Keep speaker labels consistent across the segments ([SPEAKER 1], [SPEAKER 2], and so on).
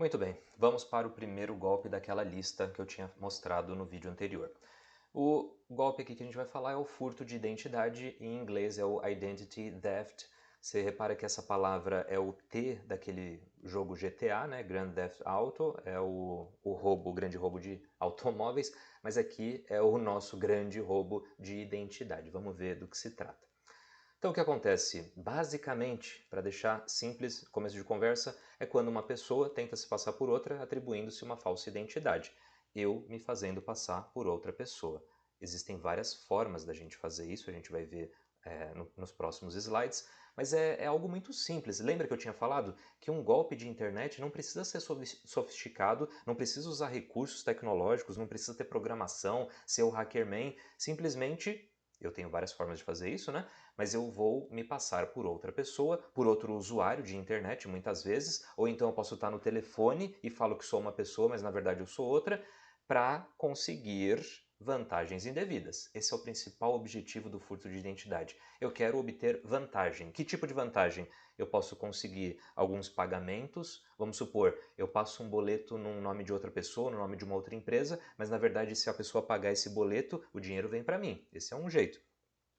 [SPEAKER 1] Muito bem, vamos para o primeiro golpe daquela lista que eu tinha mostrado no vídeo anterior. O golpe aqui que a gente vai falar é o furto de identidade, em inglês é o Identity Theft. Você repara que essa palavra é o T daquele jogo GTA, né? Grand Theft Auto, é o roubo, o grande roubo de automóveis, mas aqui é o nosso grande roubo de identidade. Vamos ver do que se trata. Então, o que acontece? Basicamente, para deixar simples, começo de conversa, é quando uma pessoa tenta se passar por outra, atribuindo-se uma falsa identidade. Eu me fazendo passar por outra pessoa. Existem várias formas da gente fazer isso, a gente vai ver nos próximos slides, mas é algo muito simples. Lembra que eu tinha falado que um golpe de internet não precisa ser sofisticado, não precisa usar recursos tecnológicos, não precisa ter programação, ser o hackerman, simplesmente eu tenho várias formas de fazer isso, né? Mas eu vou me passar por outra pessoa, por outro usuário de internet, muitas vezes, ou então eu posso estar no telefone e falo que sou uma pessoa, mas na verdade eu sou outra, para conseguir vantagens indevidas. Esse é o principal objetivo do furto de identidade. Eu quero obter vantagem. Que tipo de vantagem? Eu posso conseguir alguns pagamentos, vamos supor, eu passo um boleto no nome de outra pessoa, no nome de uma outra empresa, mas na verdade se a pessoa pagar esse boleto, o dinheiro vem para mim. Esse é um jeito.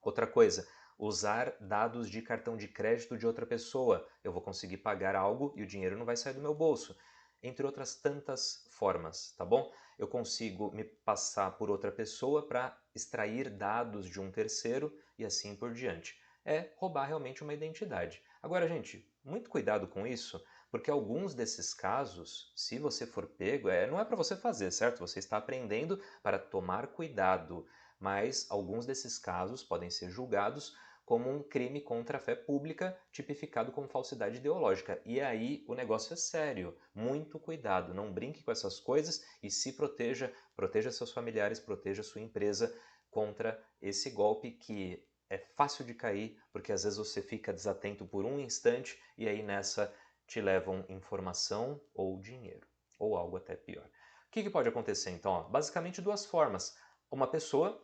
[SPEAKER 1] Outra coisa, usar dados de cartão de crédito de outra pessoa. Eu vou conseguir pagar algo e o dinheiro não vai sair do meu bolso. Entre outras tantas formas, tá bom? Eu consigo me passar por outra pessoa para extrair dados de um terceiro e assim por diante. É roubar realmente uma identidade. Agora, gente, muito cuidado com isso, porque alguns desses casos, se você for pego, não é para você fazer, certo? Você está aprendendo para tomar cuidado, mas alguns desses casos podem ser julgados como um crime contra a fé pública, tipificado como falsidade ideológica. E aí o negócio é sério. Muito cuidado, não brinque com essas coisas e se proteja, proteja seus familiares, proteja sua empresa contra esse golpe que é fácil de cair, porque às vezes você fica desatento por um instante e aí nessa te levam informação ou dinheiro, ou algo até pior. O que pode acontecer então? Basicamente duas formas. Uma pessoa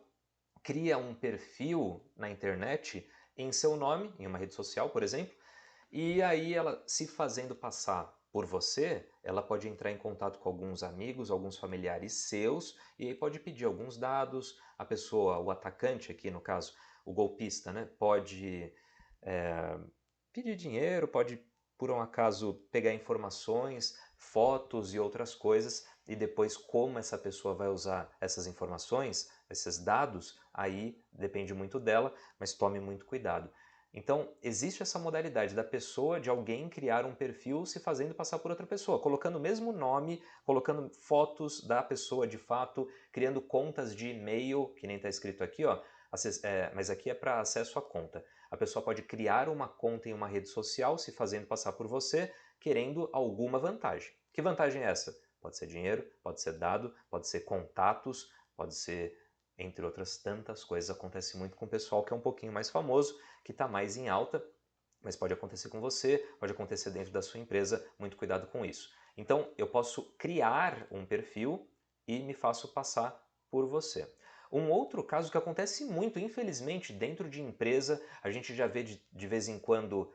[SPEAKER 1] cria um perfil na internet em seu nome, em uma rede social, por exemplo, e aí ela, se fazendo passar por você, ela pode entrar em contato com alguns amigos, alguns familiares seus, e aí pode pedir alguns dados. A pessoa, o atacante aqui no caso, o golpista, né, pode é, pedir dinheiro, pode por um acaso pegar informações, fotos e outras coisas, e depois como essa pessoa vai usar essas informações, esses dados, aí depende muito dela, mas tome muito cuidado. Então, existe essa modalidade da pessoa, de alguém criar um perfil se fazendo passar por outra pessoa, colocando o mesmo nome, colocando fotos da pessoa de fato, criando contas de e-mail, que nem está escrito aqui, ó, mas aqui é para acesso à conta. A pessoa pode criar uma conta em uma rede social se fazendo passar por você, querendo alguma vantagem. Que vantagem é essa? Pode ser dinheiro, pode ser dado, pode ser contatos, pode ser entre outras tantas coisas. Acontece muito com o pessoal que é um pouquinho mais famoso, que está mais em alta, mas pode acontecer com você, pode acontecer dentro da sua empresa, muito cuidado com isso. Então, eu posso criar um perfil e me faço passar por você. Um outro caso que acontece muito, infelizmente, dentro de empresa, a gente já vê de vez em quando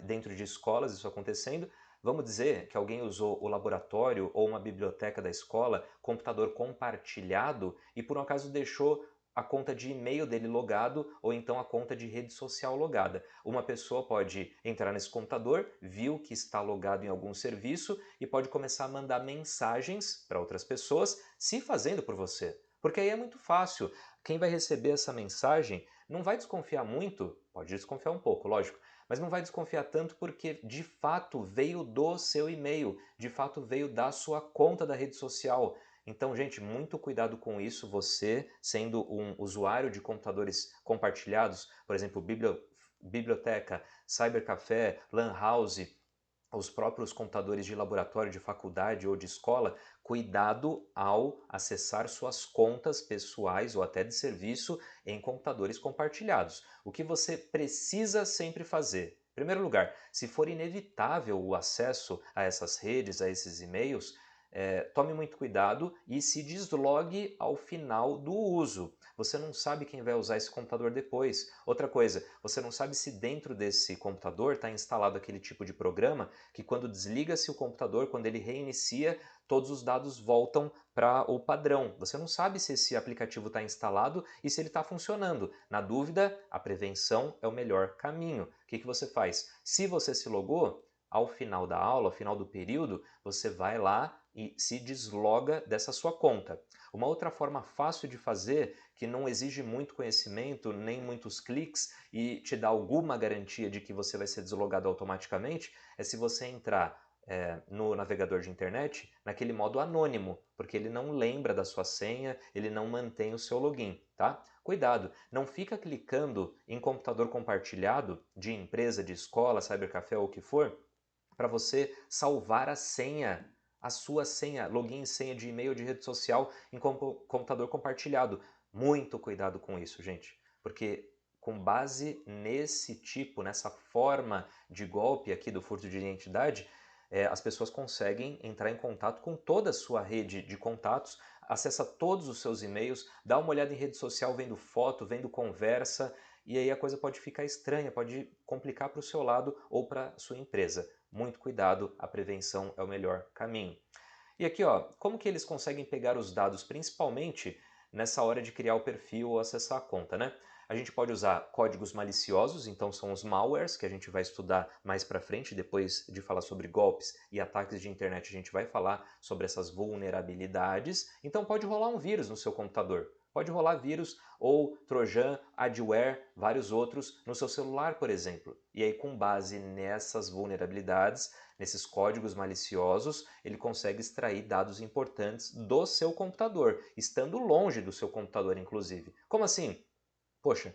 [SPEAKER 1] dentro de escolas isso acontecendo. Vamos dizer que alguém usou o laboratório ou uma biblioteca da escola, computador compartilhado e por um acaso deixou a conta de e-mail dele logado ou então a conta de rede social logada. Uma pessoa pode entrar nesse computador, viu que está logado em algum serviço e pode começar a mandar mensagens para outras pessoas, se fazendo por você. Porque aí é muito fácil. Quem vai receber essa mensagem não vai desconfiar muito, pode desconfiar um pouco, lógico, mas não vai desconfiar tanto porque de fato veio do seu e-mail, de fato veio da sua conta da rede social. Então, gente, muito cuidado com isso. Você, sendo um usuário de computadores compartilhados, por exemplo, biblioteca, cybercafé, lan house, os próprios computadores de laboratório, de faculdade ou de escola, cuidado ao acessar suas contas pessoais ou até de serviço em computadores compartilhados. O que você precisa sempre fazer? Em primeiro lugar, se for inevitável o acesso a essas redes, a esses e-mails, Tome muito cuidado e se deslogue ao final do uso. Você não sabe quem vai usar esse computador depois. Outra coisa, você não sabe se dentro desse computador está instalado aquele tipo de programa que quando desliga-se o computador, quando ele reinicia, todos os dados voltam para o padrão. Você não sabe se esse aplicativo está instalado e se ele está funcionando. Na dúvida, a prevenção é o melhor caminho. O que você faz? Se você se logou, ao final da aula, ao final do período, você vai lá e se desloga dessa sua conta. Uma outra forma fácil de fazer, que não exige muito conhecimento, nem muitos cliques e te dá alguma garantia de que você vai ser deslogado automaticamente, é se você entrar no navegador de internet naquele modo anônimo, porque ele não lembra da sua senha, ele não mantém o seu login, tá? Cuidado, não fica clicando em computador compartilhado de empresa, de escola, cybercafé ou o que for, para você salvar a sua senha, login e senha de e-mail de rede social em computador compartilhado. Muito cuidado com isso, gente, porque com base nesse tipo, nessa forma de golpe aqui do furto de identidade, as pessoas conseguem entrar em contato com toda a sua rede de contatos, acessa todos os seus e-mails, dá uma olhada em rede social vendo foto, vendo conversa, e aí a coisa pode ficar estranha, pode complicar para o seu lado ou para a sua empresa. Muito cuidado, a prevenção é o melhor caminho. E aqui, ó, como que eles conseguem pegar os dados, principalmente nessa hora de criar o perfil ou acessar a conta, né? A gente pode usar códigos maliciosos, então são os malwares, que a gente vai estudar mais para frente, depois de falar sobre golpes e ataques de internet, a gente vai falar sobre essas vulnerabilidades. Então pode rolar um vírus no seu computador. Pode rolar vírus ou trojan, adware, vários outros no seu celular, por exemplo. E aí, com base nessas vulnerabilidades, nesses códigos maliciosos, ele consegue extrair dados importantes do seu computador, estando longe do seu computador, inclusive. Como assim? Poxa,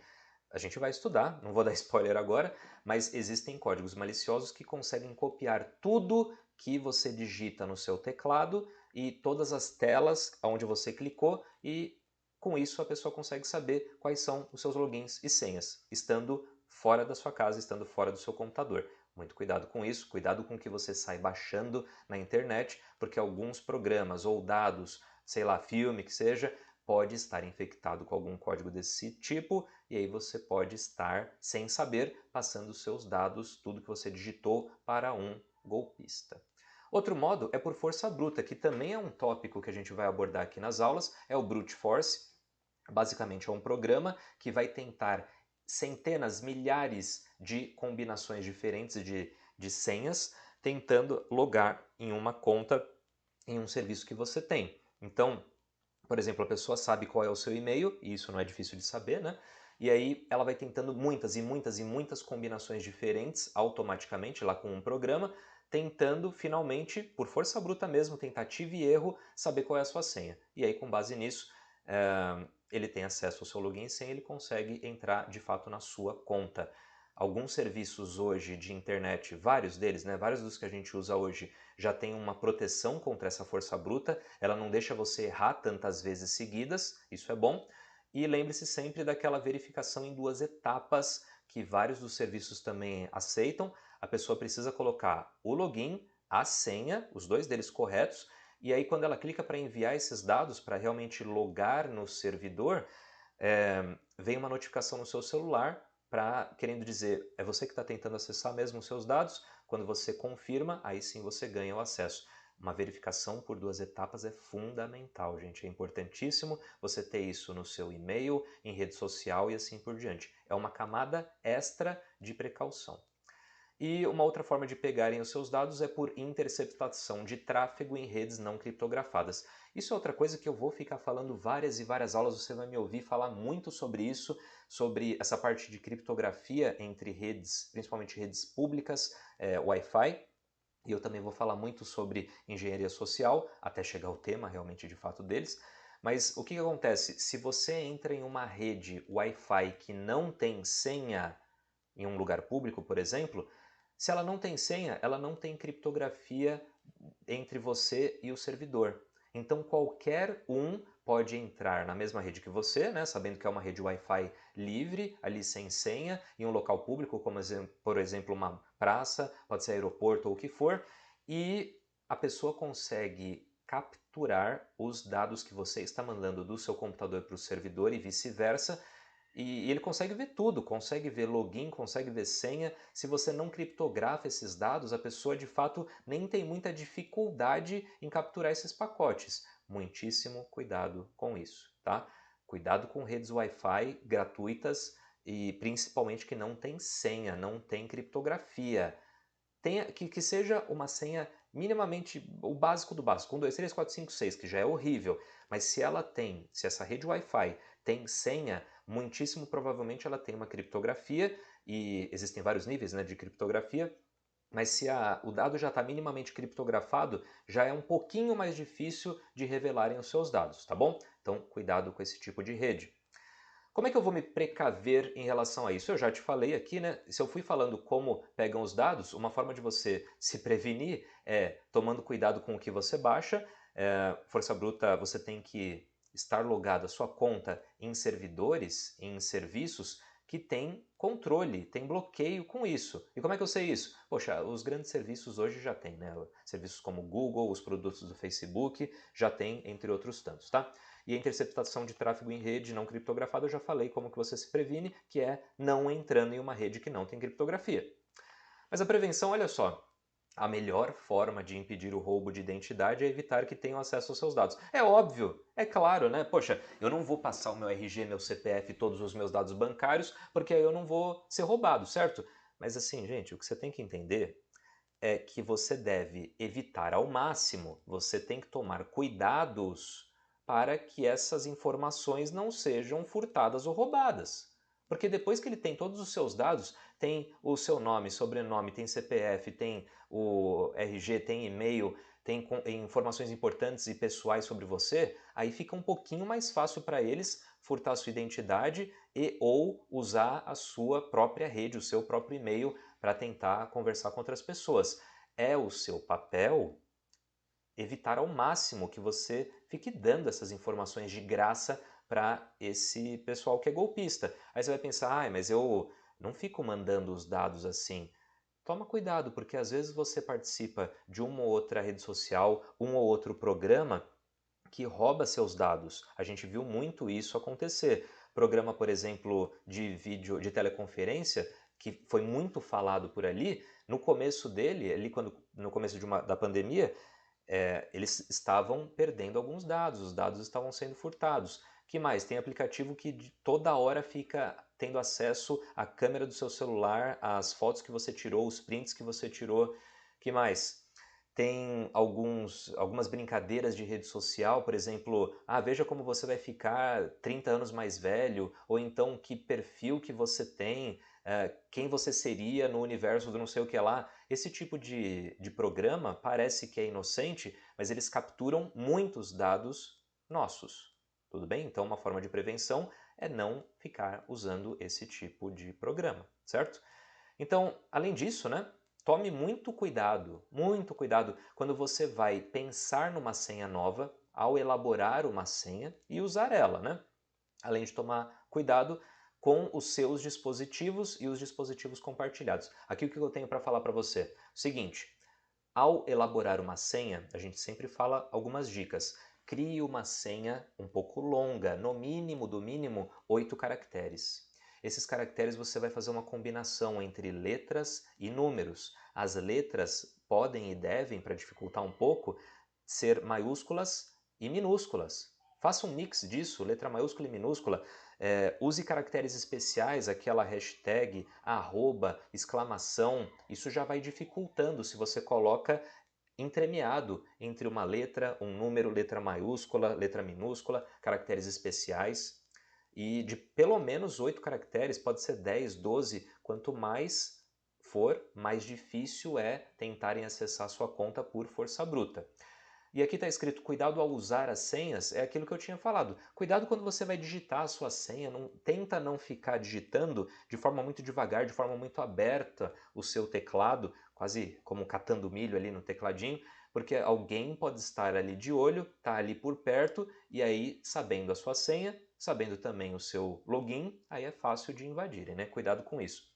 [SPEAKER 1] a gente vai estudar, não vou dar spoiler agora, mas existem códigos maliciosos que conseguem copiar tudo que você digita no seu teclado e todas as telas onde você clicou e com isso a pessoa consegue saber quais são os seus logins e senhas, estando fora da sua casa, estando fora do seu computador. Muito cuidado com isso, cuidado com o que você sai baixando na internet, porque alguns programas ou dados, sei lá, filme que seja, pode estar infectado com algum código desse tipo e aí você pode estar, sem saber, passando os seus dados, tudo que você digitou, para um golpista. Outro modo é por força bruta, que também é um tópico que a gente vai abordar aqui nas aulas, é o brute force. Basicamente é um programa que vai tentar centenas, milhares de combinações diferentes de senhas, tentando logar em uma conta em um serviço que você tem. Então, por exemplo, a pessoa sabe qual é o seu e-mail, e isso não é difícil de saber, né? E aí ela vai tentando muitas e muitas e muitas combinações diferentes automaticamente lá com um programa, tentando finalmente, por força bruta mesmo, tentativa e erro, saber qual é a sua senha. E aí com base nisso, ele tem acesso ao seu login e senha, ele consegue entrar de fato na sua conta. Alguns serviços hoje de internet, vários deles, né, vários dos que a gente usa hoje, já tem uma proteção contra essa força bruta, ela não deixa você errar tantas vezes seguidas, isso é bom. E lembre-se sempre daquela verificação em duas etapas que vários dos serviços também aceitam. A pessoa precisa colocar o login, a senha, os dois deles corretos, e aí quando ela clica para enviar esses dados para realmente logar no servidor, vem uma notificação no seu celular querendo dizer, é você que está tentando acessar mesmo os seus dados. Quando você confirma, aí sim você ganha o acesso. Uma verificação por duas etapas é fundamental, gente. É importantíssimo você ter isso no seu e-mail, em rede social e assim por diante. É uma camada extra de precaução. E uma outra forma de pegarem os seus dados é por interceptação de tráfego em redes não criptografadas. Isso é outra coisa que eu vou ficar falando várias e várias aulas, você vai me ouvir falar muito sobre isso, sobre essa parte de criptografia entre redes, principalmente redes públicas, Wi-Fi. E eu também vou falar muito sobre engenharia social, até chegar ao tema realmente de fato deles. Mas o que acontece? Se você entra em uma rede Wi-Fi que não tem senha, em um lugar público, por exemplo, se ela não tem senha, ela não tem criptografia entre você e o servidor. Então qualquer um pode entrar na mesma rede que você, né, sabendo que é uma rede Wi-Fi livre, ali sem senha, em um local público, como por exemplo uma praça, pode ser aeroporto ou o que for, e a pessoa consegue capturar os dados que você está mandando do seu computador para o servidor e vice-versa. E ele consegue ver tudo, consegue ver login, consegue ver senha. Se você não criptografa esses dados, a pessoa de fato nem tem muita dificuldade em capturar esses pacotes. Muitíssimo cuidado com isso, tá? Cuidado com redes Wi-Fi gratuitas e principalmente que não tem senha, não tem criptografia. Que seja uma senha minimamente o básico do básico, 1, 2, 3, 4, 5, 6, que já é horrível, mas se essa rede Wi-Fi tem senha, muitíssimo provavelmente ela tem uma criptografia, e existem vários níveis, né, de criptografia, mas se o dado já está minimamente criptografado, já é um pouquinho mais difícil de revelarem os seus dados, tá bom? Então, cuidado com esse tipo de rede. Como é que eu vou me precaver em relação a isso? Eu já te falei aqui, né? Se eu fui falando como pegam os dados, uma forma de você se prevenir é tomando cuidado com o que você baixa. Força bruta, você tem que estar logado a sua conta em servidores, em serviços que tem controle, tem bloqueio com isso. E como é que eu sei isso? Poxa, os grandes serviços hoje já tem, né? Serviços como o Google, os produtos do Facebook, já tem, entre outros tantos, tá? E a interceptação de tráfego em rede não criptografada, eu já falei como que você se previne, que é não entrando em uma rede que não tem criptografia. Mas a prevenção, olha só, a melhor forma de impedir o roubo de identidade é evitar que tenham acesso aos seus dados. É óbvio, é claro, né? Poxa, eu não vou passar o meu RG, meu CPF, todos os meus dados bancários, porque aí eu não vou ser roubado, certo? Mas assim, gente, o que você tem que entender é que você deve evitar ao máximo, você tem que tomar cuidados para que essas informações não sejam furtadas ou roubadas. Porque depois que ele tem todos os seus dados, tem o seu nome, sobrenome, tem CPF, tem o RG, tem e-mail, tem informações importantes e pessoais sobre você, aí fica um pouquinho mais fácil para eles furtar a sua identidade e ou usar a sua própria rede, o seu próprio e-mail para tentar conversar com outras pessoas. É o seu papel evitar ao máximo que você fique dando essas informações de graça para esse pessoal que é golpista. Aí você vai pensar, mas eu não fico mandando os dados assim. Toma cuidado, porque às vezes você participa de uma ou outra rede social, um ou outro programa que rouba seus dados. A gente viu muito isso acontecer. Programa, por exemplo, de vídeo, de teleconferência, que foi muito falado por ali, no começo dele, ali no começo da pandemia, eles estavam perdendo alguns dados, os dados estavam sendo furtados. Que mais? Tem aplicativo que toda hora fica tendo acesso à câmera do seu celular, às fotos que você tirou, os prints que você tirou. Que mais? Tem algumas brincadeiras de rede social, por exemplo, veja como você vai ficar 30 anos mais velho, ou então que perfil que você tem, quem você seria no universo do não sei o que lá. Esse tipo de programa parece que é inocente, mas eles capturam muitos dados nossos. Tudo bem? Então, uma forma de prevenção é não ficar usando esse tipo de programa, certo? Então, além disso, né? Tome muito cuidado quando você vai pensar numa senha nova, ao elaborar uma senha e usar ela, né? Além de tomar cuidado com os seus dispositivos e os dispositivos compartilhados. Aqui o que eu tenho para falar para você? O seguinte, ao elaborar uma senha, a gente sempre fala algumas dicas. Crie uma senha um pouco longa, no mínimo, do mínimo, 8 caracteres. Esses caracteres você vai fazer uma combinação entre letras e números. As letras podem e devem, para dificultar um pouco, ser maiúsculas e minúsculas. Faça um mix disso, letra maiúscula e minúscula. Use caracteres especiais, aquela hashtag, arroba, exclamação. Isso já vai dificultando se você coloca entremeado entre uma letra, um número, letra maiúscula, letra minúscula, caracteres especiais. E de pelo menos 8 caracteres, pode ser 10, 12, quanto mais for, mais difícil é tentarem acessar sua conta por força bruta. E aqui está escrito, cuidado ao usar as senhas, é aquilo que eu tinha falado. Cuidado quando você vai digitar a sua senha, tenta não ficar digitando de forma muito devagar, de forma muito aberta o seu teclado, quase como catando milho ali no tecladinho, porque alguém pode estar ali de olho, tá ali por perto, e aí, sabendo a sua senha, sabendo também o seu login, aí é fácil de invadirem, né? Cuidado com isso.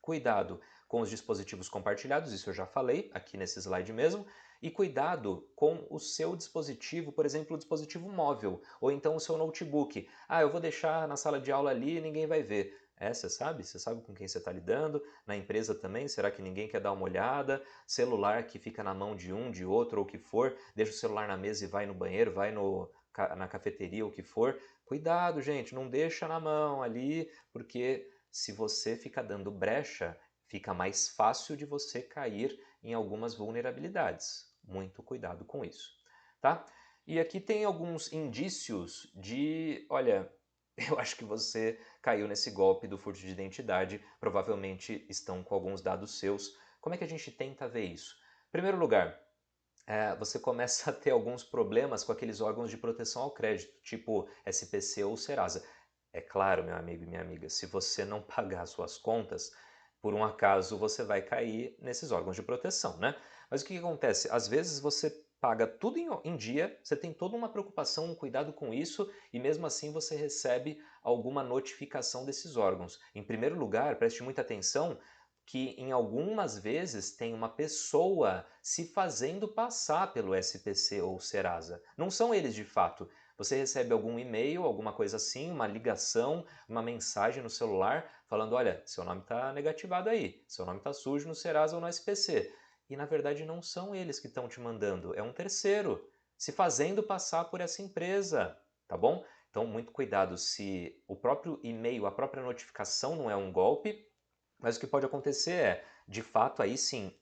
[SPEAKER 1] Cuidado com os dispositivos compartilhados, isso eu já falei aqui nesse slide mesmo. E cuidado com o seu dispositivo, por exemplo, o dispositivo móvel, ou então o seu notebook. Ah, eu vou deixar na sala de aula ali e ninguém vai ver. Você sabe? Você sabe com quem você está lidando? Na empresa também? Será que ninguém quer dar uma olhada? Celular que fica na mão de um, de outro, ou o que for, deixa o celular na mesa e vai no banheiro, vai na cafeteria, ou o que for. Cuidado, gente, não deixa na mão ali, porque se você fica dando brecha, fica mais fácil de você cair em algumas vulnerabilidades. Muito cuidado com isso, tá? E aqui tem alguns indícios de, olha, eu acho que você caiu nesse golpe do furto de identidade, provavelmente estão com alguns dados seus. Como é que a gente tenta ver isso? Em primeiro lugar, você começa a ter alguns problemas com aqueles órgãos de proteção ao crédito, tipo SPC ou Serasa. É claro, meu amigo e minha amiga, se você não pagar suas contas, por um acaso você vai cair nesses órgãos de proteção, né? Mas o que acontece? Às vezes você paga tudo em dia, você tem toda uma preocupação, um cuidado com isso, e mesmo assim você recebe alguma notificação desses órgãos. Em primeiro lugar, preste muita atenção que em algumas vezes tem uma pessoa se fazendo passar pelo SPC ou Serasa. Não são eles de fato. Você recebe algum e-mail, alguma coisa assim, uma ligação, uma mensagem no celular falando: olha, seu nome está negativado aí, seu nome está sujo no Serasa ou no SPC. E na verdade não são eles que estão te mandando, é um terceiro se fazendo passar por essa empresa, tá bom? Então, muito cuidado se o próprio e-mail, a própria notificação não é um golpe, mas o que pode acontecer é, de fato, aí sim,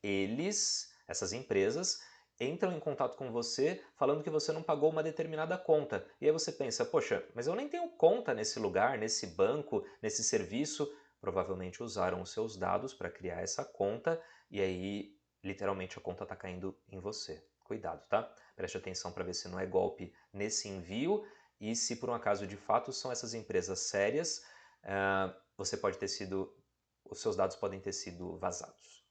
[SPEAKER 1] essas empresas, entram em contato com você falando que você não pagou uma determinada conta. E aí você pensa, poxa, mas eu nem tenho conta nesse lugar, nesse banco, nesse serviço. Provavelmente usaram os seus dados para criar essa conta e aí, literalmente, a conta está caindo em você. Cuidado, tá? Preste atenção para ver se não é golpe nesse envio e se por um acaso de fato são essas empresas sérias, você pode ter sido os seus dados podem ter sido vazados.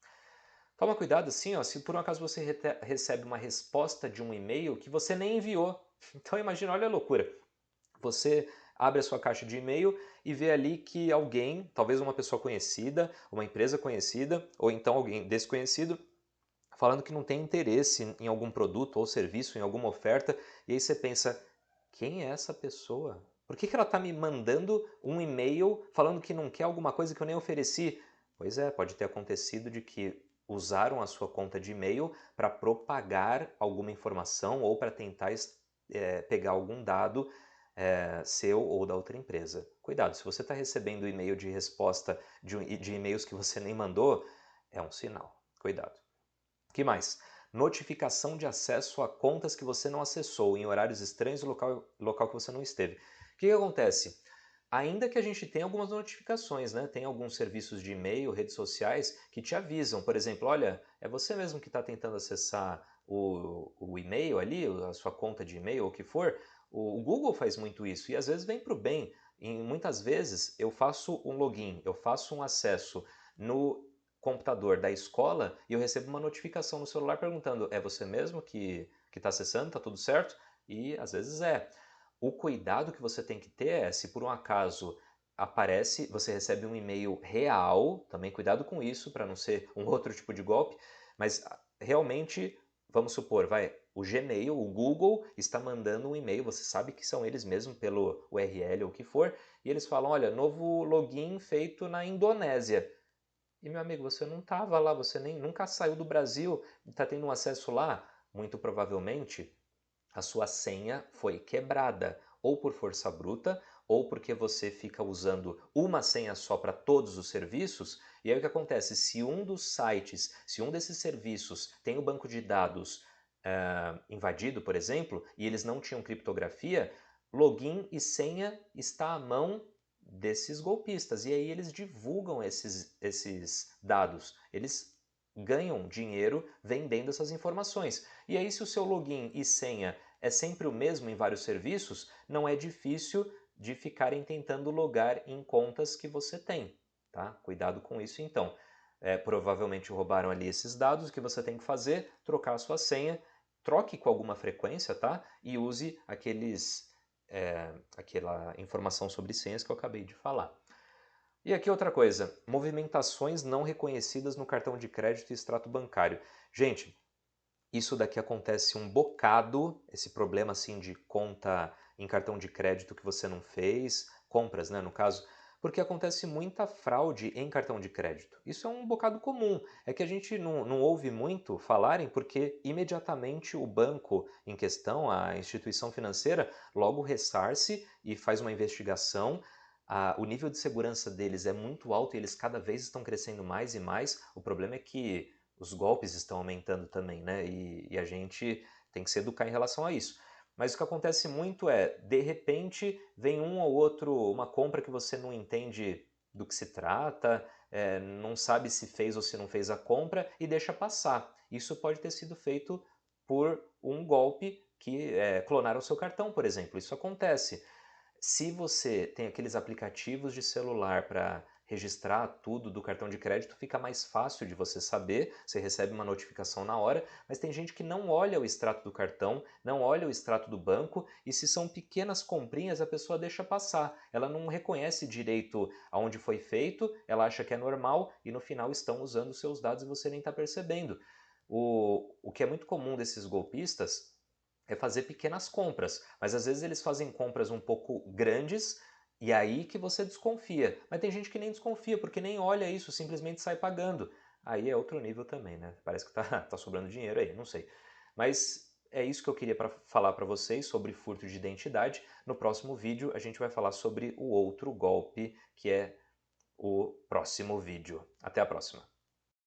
[SPEAKER 1] Toma cuidado assim, ó, se por um acaso você recebe uma resposta de um e-mail que você nem enviou. Então imagina, olha a loucura. Você abre a sua caixa de e-mail e vê ali que alguém, talvez uma pessoa conhecida, uma empresa conhecida, ou então alguém desconhecido, falando que não tem interesse em algum produto ou serviço, em alguma oferta, e aí você pensa, quem é essa pessoa? Por que ela está me mandando um e-mail falando que não quer alguma coisa que eu nem ofereci? Pois é, pode ter acontecido de que usaram a sua conta de e-mail para propagar alguma informação ou para tentar pegar algum dado seu ou da outra empresa. Cuidado, se você está recebendo e-mail de resposta de e-mails que você nem mandou, é um sinal. Cuidado. O que mais? Notificação de acesso a contas que você não acessou em horários estranhos no local que você não esteve. O que acontece? Ainda que a gente tenha algumas notificações, né? Tem alguns serviços de e-mail, redes sociais que te avisam. Por exemplo, olha, é você mesmo que está tentando acessar o e-mail ali, a sua conta de e-mail ou o que for. O Google faz muito isso e às vezes vem para o bem. E muitas vezes eu faço um login, eu faço um acesso no computador da escola e eu recebo uma notificação no celular perguntando: é você mesmo que está acessando? Está tudo certo? E às vezes é. O cuidado que você tem que ter é, se por um acaso aparece, você recebe um e-mail real, também cuidado com isso para não ser um outro tipo de golpe, mas realmente, vamos supor, o Gmail, o Google está mandando um e-mail, você sabe que são eles mesmo pelo URL ou o que for, e eles falam: olha, novo login feito na Indonésia. E meu amigo, você não estava lá, você nem nunca saiu do Brasil e está tendo um acesso lá. Muito provavelmente a sua senha foi quebrada, ou por força bruta, ou porque você fica usando uma senha só para todos os serviços. E aí o que acontece? Se um dos sites, se um desses serviços tem o banco de dados invadido, por exemplo, e eles não tinham criptografia, login e senha está à mão desses golpistas. E aí eles divulgam esses dados. Eles ganham dinheiro vendendo essas informações. E aí, se o seu login e senha é sempre o mesmo em vários serviços, não é difícil de ficarem tentando logar em contas que você tem. Tá? Cuidado com isso então. Provavelmente roubaram ali esses dados, o que você tem que fazer? Trocar a sua senha, troque com alguma frequência, tá? E use aquela informação sobre senhas que eu acabei de falar. E aqui outra coisa, movimentações não reconhecidas no cartão de crédito e extrato bancário. Gente, Isso daqui acontece um bocado, esse problema assim de conta em cartão de crédito que você não fez, compras, né, no caso, porque acontece muita fraude em cartão de crédito. Isso é um bocado comum, é que a gente não ouve muito falarem porque imediatamente o banco em questão, a instituição financeira, logo ressarce e faz uma investigação. O nível de segurança deles é muito alto e eles cada vez estão crescendo mais e mais. O problema é que os golpes estão aumentando também, né? E a gente tem que se educar em relação a isso. Mas o que acontece muito é, de repente, vem um ou outro, uma compra que você não entende do que se trata, não sabe se fez ou se não fez a compra e deixa passar. Isso pode ter sido feito por um golpe que clonaram o seu cartão, por exemplo. Isso acontece. Se você tem aqueles aplicativos de celular para registrar tudo do cartão de crédito, fica mais fácil de você saber, você recebe uma notificação na hora, mas tem gente que não olha o extrato do cartão, não olha o extrato do banco, e se são pequenas comprinhas, a pessoa deixa passar. Ela não reconhece direito aonde foi feito, ela acha que é normal e no final estão usando seus dados e você nem está percebendo. O que é muito comum desses golpistas é fazer pequenas compras, mas às vezes eles fazem compras um pouco grandes e aí que você desconfia. Mas tem gente que nem desconfia porque nem olha isso, simplesmente sai pagando. Aí é outro nível também, né? Parece que tá, tá sobrando dinheiro aí, não sei. Mas é isso que eu queria falar para vocês sobre furto de identidade. No próximo vídeo a gente vai falar sobre o outro golpe, que é o próximo vídeo. Até a próxima!